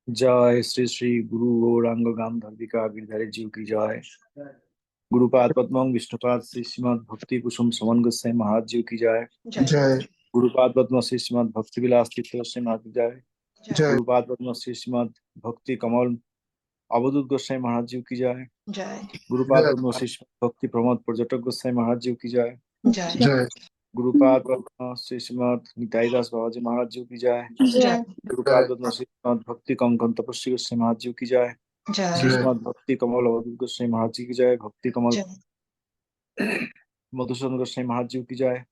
जय श्री श्री गुरु गौरांग गांधर्विका गिरधारी जीव की जय। गुरुपाद पद्मं विष्णुपाद श्री श्रीमद भक्ति कुसुम समन गोस्वामी महाराज जीव की जय। जय गुरुपाद पद्म श्री श्रीमद भक्ति विलास तीर्थ गोस्वामी महाराज की जय। जय गुरुपाद पद्म श्री श्रीमद भक्ति कमल अवधूत गोस्वामी महाराज जीव की जय। गुरुपाद पद्म श्री श्रीमद भक्ति प्रमोद पर्यटक गोस्वामी महाराज जीव की जय। जय गुरुपाद पद्म श्री श्रीमद निताईदास बाबाजी महाराज जीव की जय। गुरुपाद पद्म श्री श्रीमद भक्ति कंकन तपस्वी गोस्वामी महाराज जीव की जय। श्रीमद भक्ति कमल अवधूत गोस्वामी महाराज जी की जय। भक्ति कमल मधुसूदन गोस्वामी महाराज जी की जय।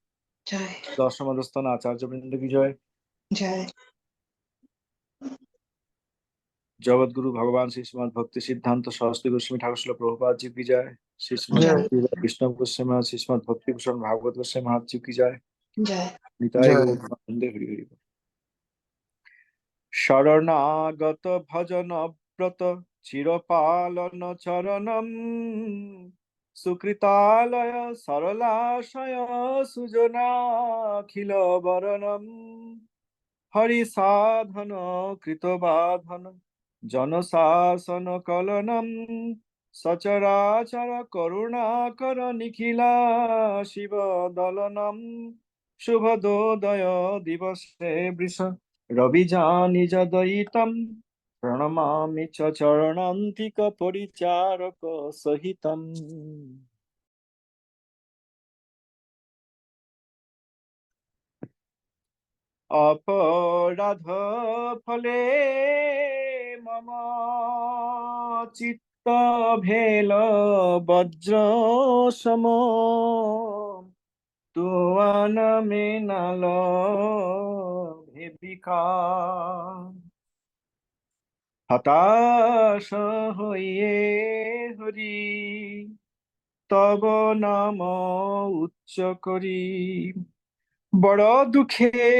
दशम आचार्य वृंद की जय। जगत गुरु भगवान श्री श्रीमद भक्ति सिद्धांत सरस्वती गोस्वामी ठाकुर श्रील प्रभुपाद जी की जय। श्री श्रीमद विष्णु गोस्वामी महाराज श्री श्रीमद भक्ति भूषण भागवत गोस्वामी महाराज जी की जय। निताय गौर वंदे हरि हरि। शरणागत भजन व्रत चिरपालन चरणम सुकृतालय सरलाशय सुजनाखिल वरणम हरिसाधन कृतबाधन जनशासन कलनम सचराचर करुणाकर निखिला शिव दलनम शुभदोदय दिवसे वृष रविजानिजदयितं प्रणमामि च चरणान्तिक परिचारक सहितम्। अपराध फले मम चित्त भेल वज्र सम तुआन में नाल भेबिका हताश হয়ে হরি তব নাম উচ্চ করি বড় দুঃখে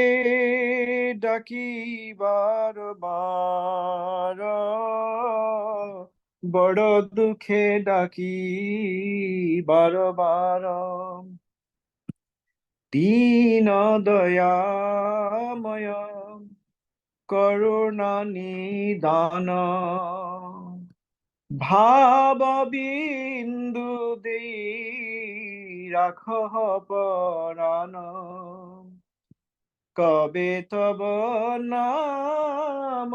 ডাকি বারবার বড় দুঃখে ডাকি বারবার দীন দয়াময় করুণা নিদান ভাব বিন্দু দেই রাখ পরাণ কবে তব নাম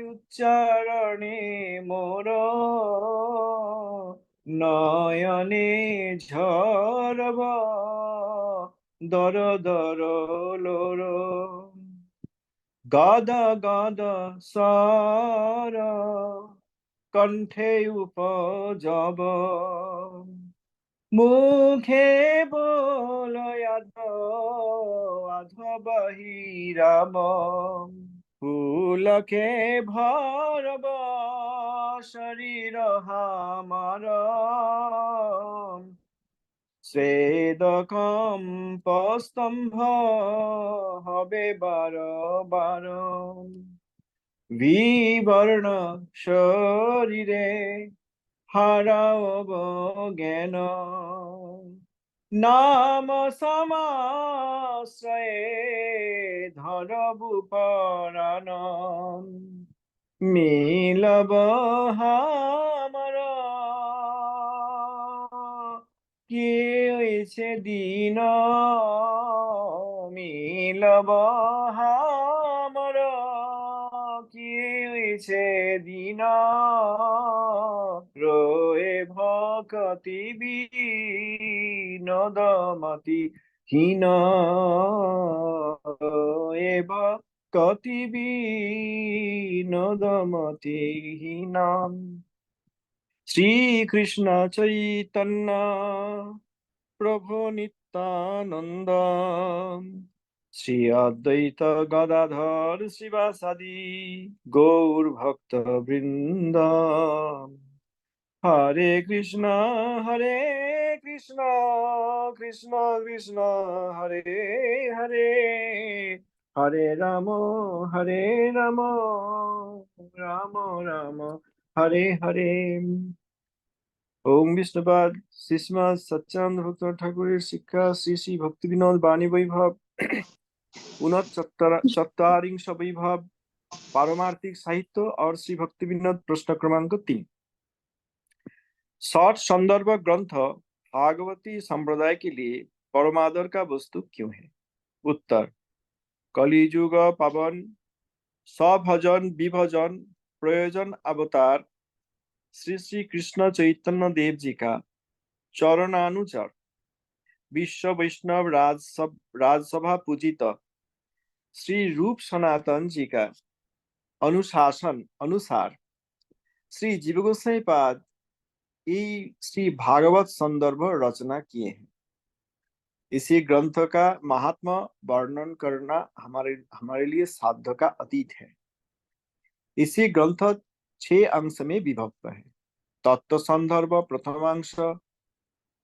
উচ্চারণে মোর নয়নে ঝরব দর দর লোর গদ গদ স্বর কণ্ঠে উপজব মুখে বলয়াদ আধব হিরাম ফুলকে ভরব শরীর হামার স্বেদ কম্পস্তম্ভ হবে বার বার বিবর্ণ শরীরে হারাও জ্ঞান নাম সমাশ্রয়ে ধরবু পরাণ মিলব হামার কে হয়েছে দিন মিলব হামার কে হয়েছে দিন রয়ে ভকতি বিনোদমতি হীন রয়ে ভকতি বিনোদমতি হীন শ্রীকৃষ্ণ চৈতন্য প্রভু নিত্যানন্দ শ্রী অদ্বৈত গদাধর শিবাসাদি গৌর ভক্ত বৃন্দ হরে কৃষ্ণ কৃষ্ণ কৃষ্ণ হরে হরে হরে রাম রাম রাম হরে হরে। ওম বিষ্ণুপাদ শ্রীশ্রীমৎ সচ্চানন্দ ভক্ত ঠাকুরের শিক্ষা শ্রী শ্রী ভক্তি বিনোদ বাণী বৈভব উনচত্বরিংশ বৈভব पारमार्थिक साहित्य और श्री भक्ति विनोद प्रश्न क्रमांक 3। शॉर्ट संदर्भ ग्रंथ भागवती संप्रदाय के लिए परमादर का वस्तु क्यों है? उत्तर, कलियुग पावन सभजन विभजन प्रयोजन अवतार श्री श्री कृष्ण चैतन्य देव जी का चरणानुचर विश्व वैष्णव राजसभा पूजित श्री रूप सनातन जी का अनुशासन अनुसार श्री जीव गोसाई पाद श्री भागवत संदर्भ रचना किए हैं। इसी ग्रंथ का महात्मा वर्णन करना हमारे हमारे लिए साध्य का अतीत है। इसी ग्रंथ 6 अंश में विभक्त है। तत्व संदर्भ प्रथमांश,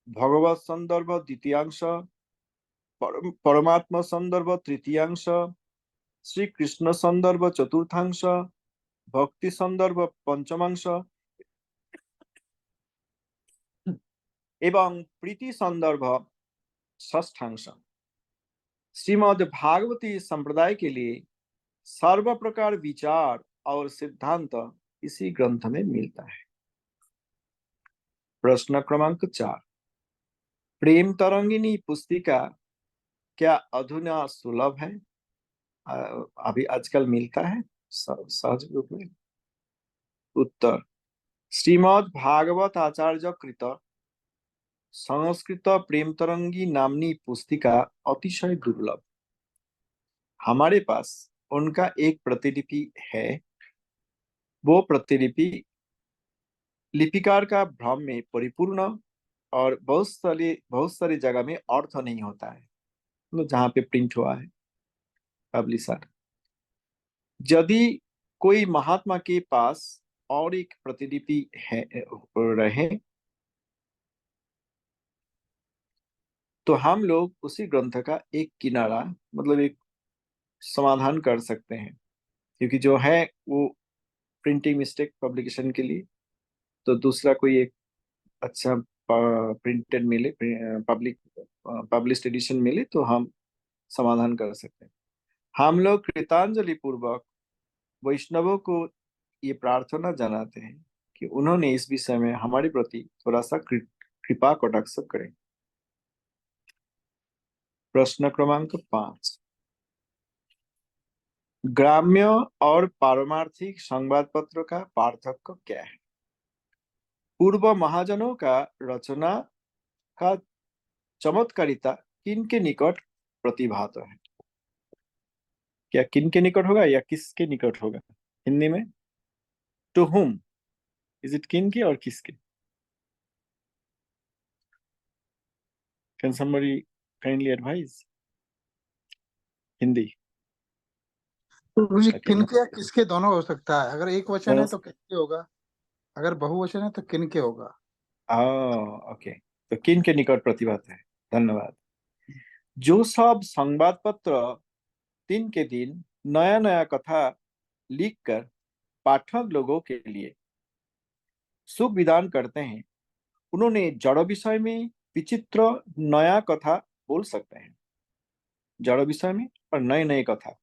भगवत संदर्भ द्वितीयांश, परमात्मा संदर्भ तृतीयांश, श्री कृष्ण संदर्भ चतुर्थांश, भक्ति संदर्भ पंचमांश एवं प्रीति संदर्भ षष्ठांश। श्रीमद् भागवती संप्रदाय के लिए सर्व प्रकार विचार और सिद्धांत इसी ग्रंथ में मिलता है। प्रश्न क्रमांक 4। प्रेम तरंगिनी पुस्तिका क्या अधुना सुलभ है? अभी आजकल मिलता है सहज रूप में? उत्तर, श्रीमद् भागवत आचार्य कृत संस्कृत प्रेम तरंगी नामनी पुस्तिका अतिशय दुर्लभ। हमारे पास उनका एक प्रतिलिपि है। वो प्रतिलिपि लिपिकार का भ्रम में परिपूर्ण और बहुत सारी जगह में अर्थ नहीं होता है, मतलब जहां पे प्रिंट हुआ है पब्लिशर। यदि कोई महात्मा के पास और एक प्रतिलिपि है रहे तो हम लोग उसी ग्रंथ का एक किनारा मतलब एक समाधान कर सकते हैं, क्योंकि जो है वो प्रिंटिंग मिस्टेक पब्लिकेशन के लिए, तो दूसरा कोई एक अच्छा प्रिंटेड मिले, पब्लिश्ड एडिशन मिले तो हम समाधान कर सकते हैं। हम लोग कृतांजलि पूर्वक वैष्णवों को ये प्रार्थना जनाते हैं कि उन्होंने इस विषय में हमारे प्रति थोड़ा सा कृपा कटाक्ष करें। प्रश्न क्रमांक 5। ग्राम्य और पारमार्थिक संवाद पत्र का पार्थक्य क्या है? पूर्व महाजनों का रचना का चमत्कारिता किन के निकट प्रतिभात है? क्या किन के निकट होगा या किसके निकट होगा? हिंदी में टू हुम, इज इट किन के और किसके? Can somebody kindly advise? Hindi तो जी किनके या किसके दोनों हो सकता है। अगर एक वचन है तो किसके होगा, अगर बहुवचन है तो किनके होगा। ओके, तो किन के निकट प्रतिभात है। धन्यवाद। जो सब संवाद पत्र दिन के दिन नया नया कथा लिखकर पाठक लोगों के लिए शुभ विधान करते हैं, उन्होंने जड़ विषय में विचित्र नया कथा बोल सकते हैं। जड़ विषय में और नए नए कथा।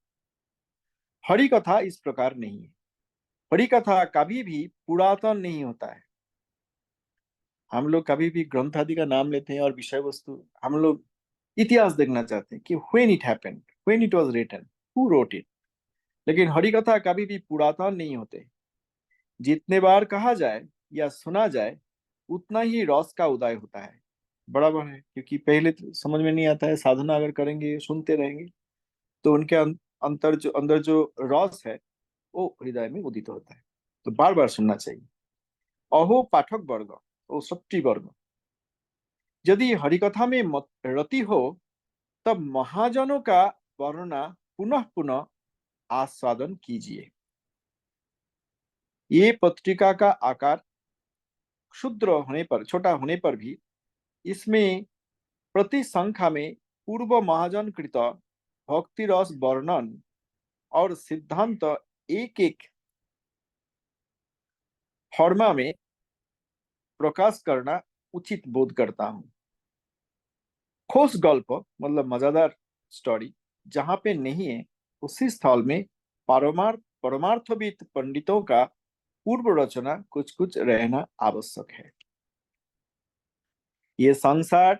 हरि कथा इस प्रकार नहीं है। हरि कथा कभी भी पुरातन नहीं होता है। हम लोग कभी भी ग्रंथ आदि का नाम लेते हैं और विषय वस्तु हम लोग इतिहास देखना चाहते हैं कि when it happened, when it was written, who wrote it. लेकिन हरि कथा कभी भी पुरातन नहीं होते। जितने बार कहा जाए या सुना जाए उतना ही रस का उदय होता है। बराबर है, क्योंकि पहले तो समझ में नहीं आता है। साधना अगर करेंगे, सुनते रहेंगे तो उनके अंदर जो रस है वो हृदय में उदित होता है। तो बार बार सुनना चाहिए। अहो पाठक वर्ग, ओ सत्ती वर्ग, यदि हरिकथा में रति हो तब महाजनों का वर्णना पुनः पुनः आस्वादन कीजिए। ये पत्रिका का आकार क्षुद्र होने पर, छोटा होने पर भी इसमें प्रति संख्या में पूर्व महाजन कृत भक्ति रस वर्णन और सिद्धांत एक एक फॉर्मा में प्रकाश करना उचित बोध करता हूँ। ठोस गल्प मतलब मजेदार स्टोरी जहां पे नहीं है, उसी स्थल में परमार्थविद पंडितों का पूर्व रचना कुछ कुछ रहना आवश्यक है। ये संसार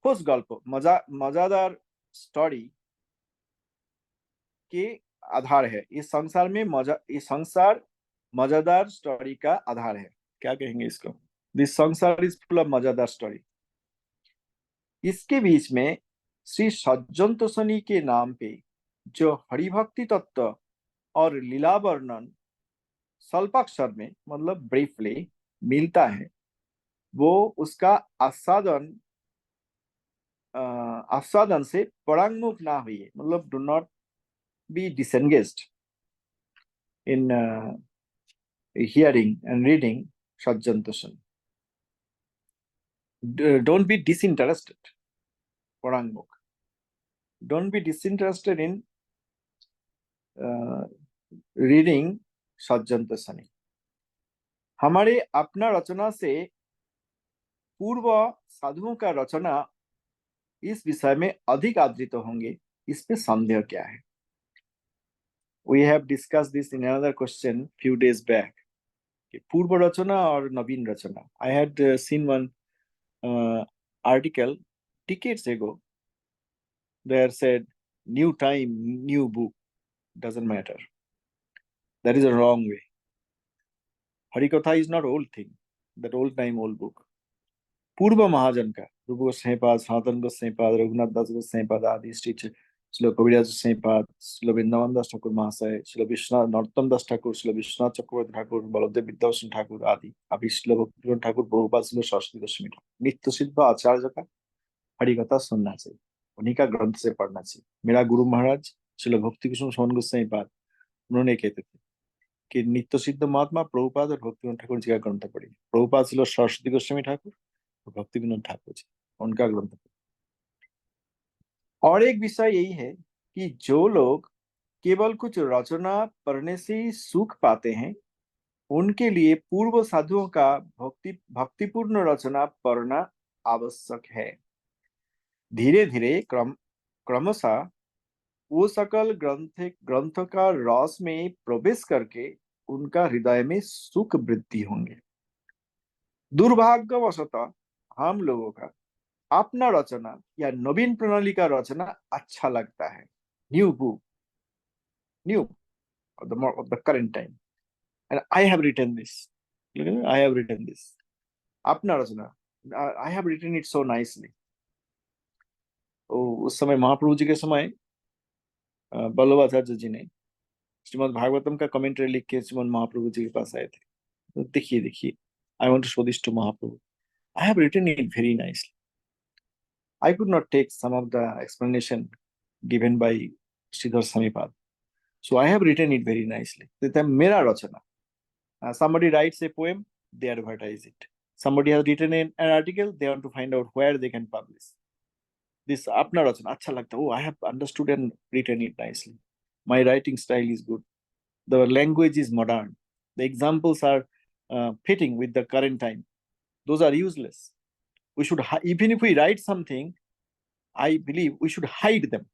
ठोस गल्प मजादार स्टोरी के आधार है। इस संसार में ये संसार मजेदार स्टोरी का आधार है। क्या कहेंगे इसको? दिस संसार इज फुल ऑफ मजेदार स्टोरी। इसके बीच में श्री सज्जन तोषणी के नाम पे जो हरिभक्ति तत्व और लीला वर्णन स्वल्पाक्षर में मतलब ब्रीफली मिलता है, वो उसका आस्वादन से परांगमुख ना हुई, मतलब do not be disengaged in hearing and reading Sajjan Toshan. Don't be disinterested, Parangmuk. Don't be disinterested in reading Sajjan Toshani. हमारे अपना रचना से पूर्व साधुओं का रचना इस विषय में अधिक आदृत होंगे, इस पे संदेह क्या है? We have discussed this in another question few days back. पूर्व रचना और नवीन रचना. I had seen one article decades ago. There said, new time, new book, doesn't matter. That is a wrong way. Harikatha is not old thing, that old time, old book. पूर्व महाजन का रूप गोस्वामीपाद, सनातन गोस्वामीपाद, रघुनाथ दास गोस्वामीपाद आदि, श्री कविराज गोस्वामीपाद, श्री वृंदावन दास ठाकुर महाशय, श्री विश्वनाथ नरोत्तम दास ठाकुर, श्री विश्वनाथ चक्रवर्ती ठाकुर, बलदेव विद्याभूषण ठाकुर आदि, अभी श्री भक्तिविनोद ठाकुर, प्रभुपाद, श्री सरस्वती गोस्वामी ठाकुर, नित्य सिद्ध आचार्य का हरिकथा सुनना चाहिए, उन्हीं का ग्रंथ से पढ़ना चाहिए। मेरा गुरु महाराज श्री भक्ति कुसुम सोहन गोस्वामीपाद, उन्होंने कहते थे कि नित्य सिद्ध महात्मा प्रभुपाद और भक्तिविनोद ठाकुर जी का ग्रंथ पढ़िए। प्रभुपाद श्री सरस्वती गोस्वामी ठाकुर, भक्ति विनोद ठाकुर जी, उनका ग्रंथ। और एक विषय यही है कि जो लोग केवल कुछ रचना पढ़ने से ही सुख पाते हैं, उनके लिए पूर्व साधुओं का भक्तिपूर्ण रचना पढ़ना आवश्यक है। धीरे धीरे क्रमशः वो सकल ग्रंथ का रस में प्रवेश करके उनका हृदय में सुख वृद्धि होंगे। दुर्भाग्यवशतः हम लोगों का अपना रचना या नवीन प्रणाली का रचना अच्छा लगता है। New book, new of the current time, and I have written this. I have written this. अपना रचना, I have written it so nicely. उस समय महाप्रभु जी के समय वल्लभाचार्य जी ने श्रीमद् भागवतम का कमेंट्री लिख के श्रीमद् महाप्रभु जी के पास आए थे। तो देखिए, I want to show this to Mahaprabhu. I have written it very nicely. I could not take some of the explanation given by Sridhar Samipad. So I have written it very nicely. Mera rachana. Somebody writes a poem, they advertise it. Somebody has written an article, they want to find out where they can publish. This apna rachana, acha lagta. Oh, I have understood and written it nicely. My writing style is good. The language is modern. The examples are fitting with the current time. Those are useless. We should, even if we write something, I believe we should hide them.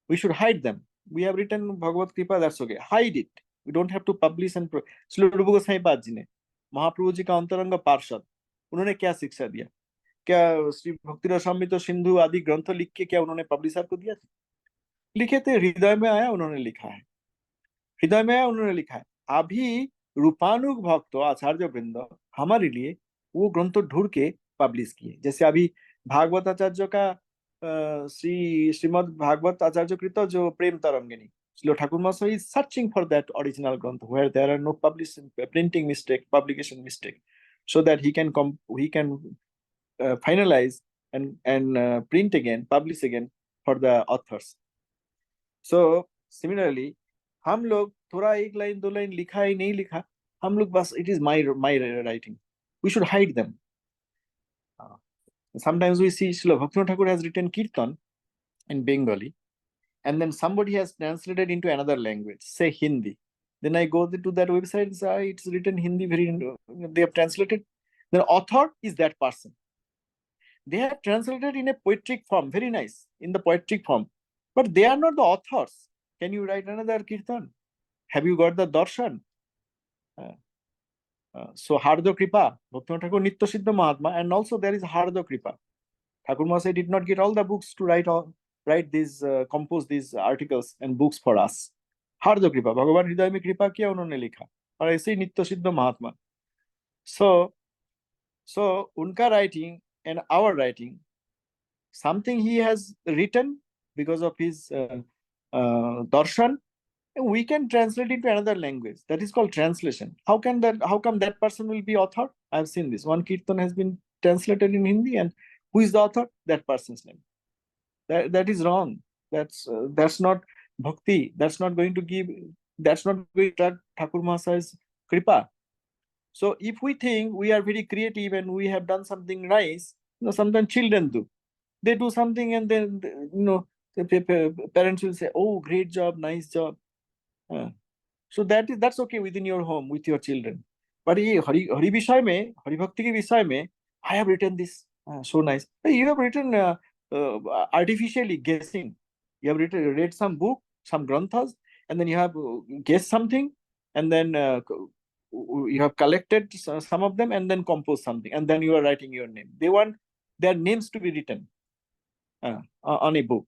We should hide them. We have written Bhagavad Kripa, that's okay. Hide it. We don't have to publish and Shri रूप गोस्वामी पाद जी ने, महाप्रभु जी का अंतरंग पार्षद, उन्होंने क्या शिक्षा दिया? क्या श्री भक्ति रसामृत सिंधु आदि ग्रंथ लिख के क्या उन्होंने पब्लिशर को दिया? लिखे थे, हृदय में आया उन्होंने लिखा है, हृदय में आया उन्होंने लिखा है। अभी रूपानुग भक्त आचार्य वृंद हमारे लिए वो ग्रंथ ढूंढ के पब्लिश किए। जैसे अभी भागवत आचार्य का श्रीमद् भागवत आचार्य कृत जो प्रेम Tarangini, Srila Thakur Mahasaya is searching for that original grantha where there are no printing mistake, publication mistake, so that he can finalize and print again, publish again for the authors. So similarly, हम लोग थोड़ा एक line दो line लिखा है नहीं लिखा, हम लोग बस it is my writing. We should hide them. Sometimes we see Srila Bhaktivinoda Thakur has written Kirtan in Bengali, and then somebody has translated into another language, say Hindi. Then I go to that website, it's written Hindi, they have translated. The author is that person. They have translated in a poetic form, very nice, in the poetic form. But they are not the authors. can you write another kirtan? Have you got the darshan? So Hardo Kripa, Bhaktivinoda Thakur Nitya Siddha Mahatma, and also there is Hardo Kripa. Thakur Mahasaya did not get all the books to write these, compose these articles and books for us. Hardo Kripa, Bhagavan Hriday mein Kripa kiya unhone likha, और ऐसे ही Nitya Siddha Mahatma. So unka writing and our writing, something he has written because of his darshan, we can translate it to another language. That is called translation. How come that person will be author? I've seen this. One kirtan has been translated in Hindi, and who is the author? That person's name. That is wrong. That's not bhakti. That's not going to attract Thakur Mahasaya's kripa. So if we think we are very creative and we have done something nice, sometimes children do. They do something and then the parents will say, "Oh, great job, nice job." So that's okay within your home with your children. But ये हरि विषय में, हरि भक्ति के विषय में, I have written this, so nice. You have written artificially guessing. You have read some book, some granthas, and then you have guessed something, and then you have collected some of them, and then composed something, and then you are writing your name. They want their names to be written on a book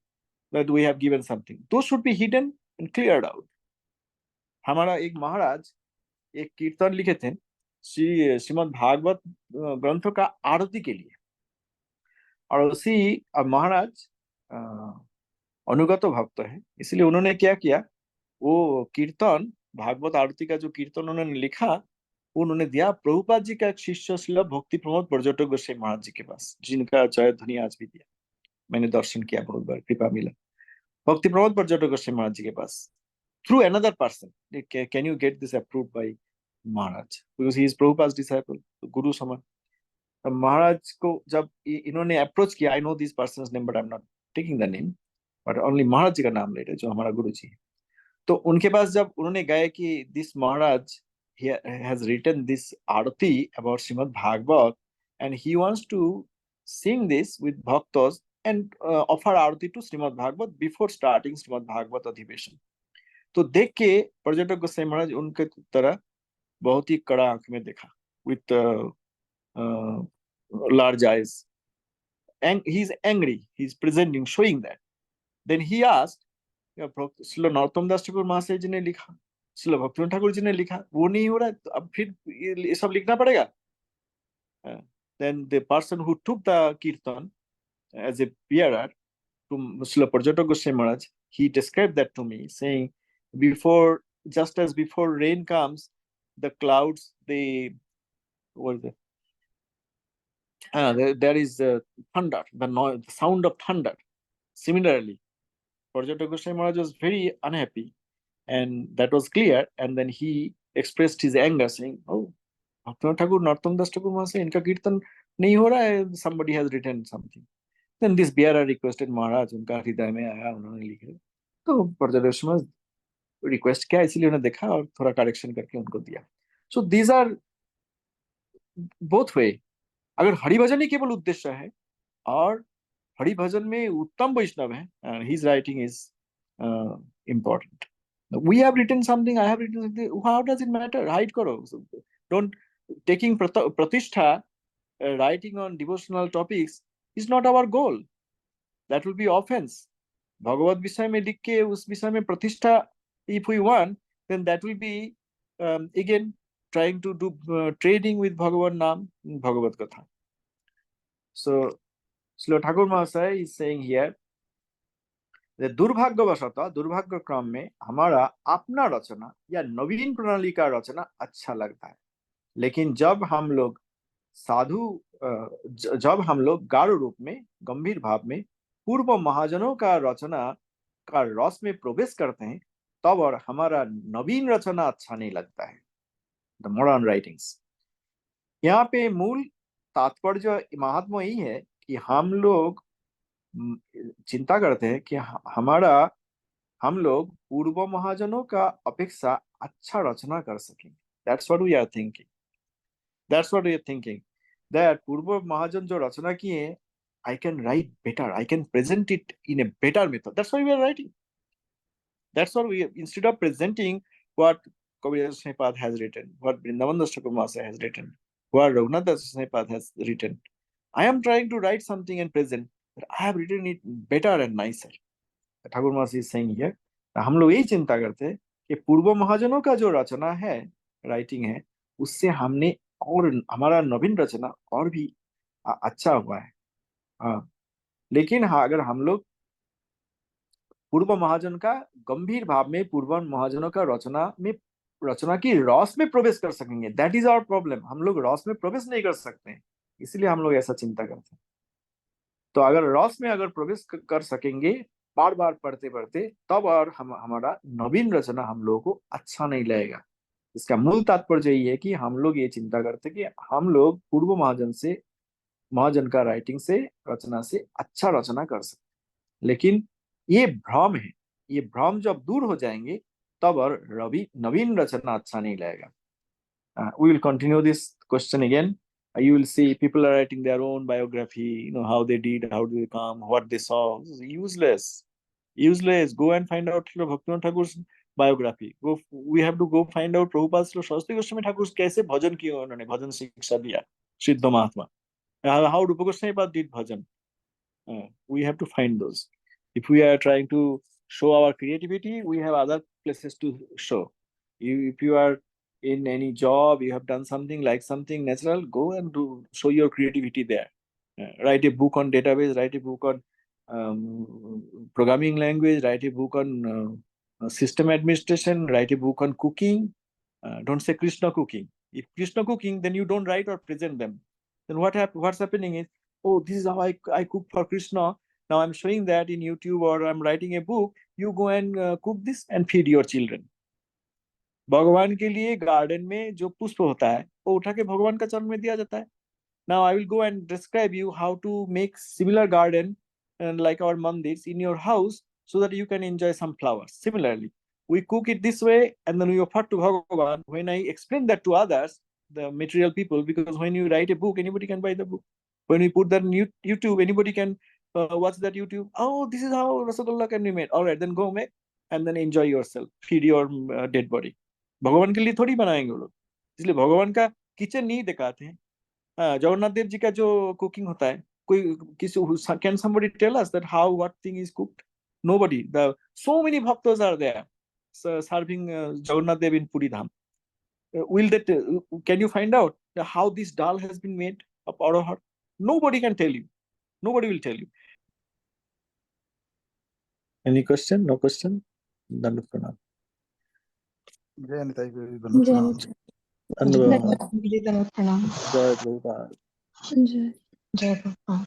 that we have given something. Those should be hidden and cleared out. हमारा एक महाराज एक कीर्तन लिखे थे श्रीमद् भागवत ग्रंथ का आरती के लिए, और उसी महाराज अनुगत भक्त है, इसलिए उन्होंने क्या किया, वो कीर्तन भागवत आरती का जो कीर्तन उन्होंने लिखा, उन्होंने दिया प्रभुपाद जी का एक शिष्य श्रील भक्ति प्रमोद पर्यटक गोस्वामी महाराज जी के पास, जिनका जय ध्वनि आज भी दिया, मैंने दर्शन किया, बहुत बार कृपा मिला भक्ति प्रमोद पर्यटक गोस्वामी महाराज जी के पास. Through another person, can you get this approved by Maharaj? Because he is Prabhupada's disciple, Guru Saman. Maharaj को जब इन्होंने अप्रोच किया, I know this person's name but I'm not taking the name, but only Maharaj जी का नाम ले रहे, जो हमारा गुरु जी है. तो उनके पास जब उन्होंने गए कि this Maharaj he has written this arati about Srimad Bhagavad and he wants to sing this with bhaktas and offer arati to Srimad Bhagavad before starting Srimad Bhagavad Adhiveshan. तो देख के पर्यटक गोस्वामी महाराज उनके तरह बहुत ही कड़ा आंख में देखा, with large eyes, and he's angry, he's presenting, showing that. Then he asked, Srila Narottam दास ठाकुर महाशय जी ने लिखा, श्रील भक्तिवेदांत ठाकुर जी ने लिखा, वो नहीं हो रहा है, तो अब फिर ये सब लिखना पड़ेगा. Then the person who took the kirtan as a bearer to Srila Parjatak Goswami Maharaj, he described that to me, saying, just as before rain comes, the clouds, there is thunder, the sound of thunder. Similarly, Parjatak Goswami Maharaj was very unhappy, and that was clear. And then he expressed his anger, saying, "Oh, Bhaktivinoda Thakur, Narottam Das Thakur Mahasaya, इनका कीर्तन नहीं हो रहा है, somebody has written something." Then this bearer requested Maharaj, उनका हृदय में आया, उन्होंने लिखे, तो Parjatak Goswami Maharaj रिक्वेस्ट किया, इसीलिए उन्हें देखा और थोड़ा करेक्शन करके उनको दिया. So these are both way. अगर हरि भजन ही केवल उद्देश्य है और हरि भजन में उत्तम वैष्णव है, his writing is important. We have written something, I have written something, how does it matter? Write करो. डोंट टेकिंग प्रतिष्ठा, writing on devotional topics is not our goal. That will be offence. भगवत विषय में लिख के उस विषय में प्रतिष्ठा, if we want, then that will be again trying to do trading with Bhagavan Nam, Bhagavad Katha. So Srila Thakur Mahasaya is saying here that दुर्भाग्यवशतः, दुर्भाग्य क्रम में हमारा अपना रचना या नवीन प्रणाली का रचना अच्छा लगता है, लेकिन जब हम लोग गाढ़ रूप में, गंभीर भाव में पूर्व महाजनों का रचना का रस में प्रवेश करते हैं, तब और हमारा नवीन रचना अच्छा नहीं लगता है. The modern writings. यहाँ पे मूल तात्पर्य महात्मा यही है कि हम लोग चिंता करते हैं कि हम लोग पूर्व महाजनों का अपेक्षा अच्छा रचना कर सकें. That's what we are thinking. That पूर्व महाजन जो रचना किए, I can write better, I can present it in a better method. That's why we are writing. That's what we, instead of presenting what Kaviraj Sripad has written, what Vrindavan Das Thakur Mahasaya has written, what Raghunath Das Sripad has written, I am trying to write something and present, but I have written it better and nicer. Thakur महाशय is saying here, हम लोग यही चिंता करते हैं कि पूर्व महाजनों का जो रचना है, राइटिंग है, उससे हमने और हमारा नवीन रचना और भी अच्छा हुआ है। हाँ, लेकिन हाँ, अगर हम लोग पूर्व महाजन का गंभीर भाव में पूर्व महाजनों का रचना की रस में प्रवेश कर सकेंगे, दैट इज आवर प्रॉब्लम। हम लोग रस में प्रवेश नहीं कर सकते हैं, इसलिए हम लोग ऐसा चिंता करते हैं। तो अगर रस में अगर प्रवेश कर सकेंगे बार बार पढ़ते पढ़ते, तब और हमारा नवीन रचना हम लोगों को अच्छा नहीं लगेगा। इसका मूल तात्पर्य यही है कि हम लोग ये चिंता करते कि हम लोग पूर्व महाजन का राइटिंग से, रचना से अच्छा रचना कर सकते। लेकिन ये भ्रम है, ये भ्रम जब दूर हो जाएंगे तब और नवीन रचना अच्छा नहीं लगेगा। We will continue this question again. You will see people are writing their own biography, how they did, how they come, what they saw. This is useless. Go and find out Bhaktivinoda Thakur's biography. We have to go find out Prabhupada's Saraswati Goswami Thakur's कैसे भजन किए उन्होंने, भजन शिक्षा दिया सिद्ध महात्मा, how Rupa Goswami Pad did bhajan. We have to find those. If we are trying to show our creativity, we have other places to show. If you are in any job, you have done something like something natural, go and show your creativity there. Write a book on database, write a book on programming language, write a book on system administration, write a book on cooking. Don't say Krishna cooking. If Krishna cooking, then you don't write or present them. Then what's happening is, oh, this is how I cook for Krishna. Now I'm showing that in YouTube, or I'm writing a book. You go and cook this and feed your children. भगवान के लिए garden में जो पुष्प होता है वो उठा के भगवान का चरण में दिया जाता है। Now I will go and describe you how to make similar garden and like our mandirs in your house, so that you can enjoy some flowers. Similarly, we cook it this way and then we offer to Bhagavan. When I explain that to others, the material people, because when you write a book, anybody can buy the book. When we put that on YouTube, anybody can watch that YouTube. Oh, this is how Rasagolla can be made. All right, then go make and then enjoy yourself. Feed your dead body. भगवान के लिए थोड़ी बनाएंगे वो लोग, इसलिए भगवान का किचन नहीं दिखाते हैं। जगन्नाथ देव जी का जो कुकिंग होता है, कोई किसी can somebody tell us that how what thing is cooked? Nobody. So many bhaktas are there serving Jagannath Dev in Puri Dham. Can you find out how this dal has been made of arahar? Nobody can tell you. Nobody will tell you. Any question? No question? Dandavat pranam. जय निताई गुरु जी, धन्यवाद। धन्यवाद। धन्यवाद प्रणाम। जय प्रभुपाद। जय प्रभुपाद।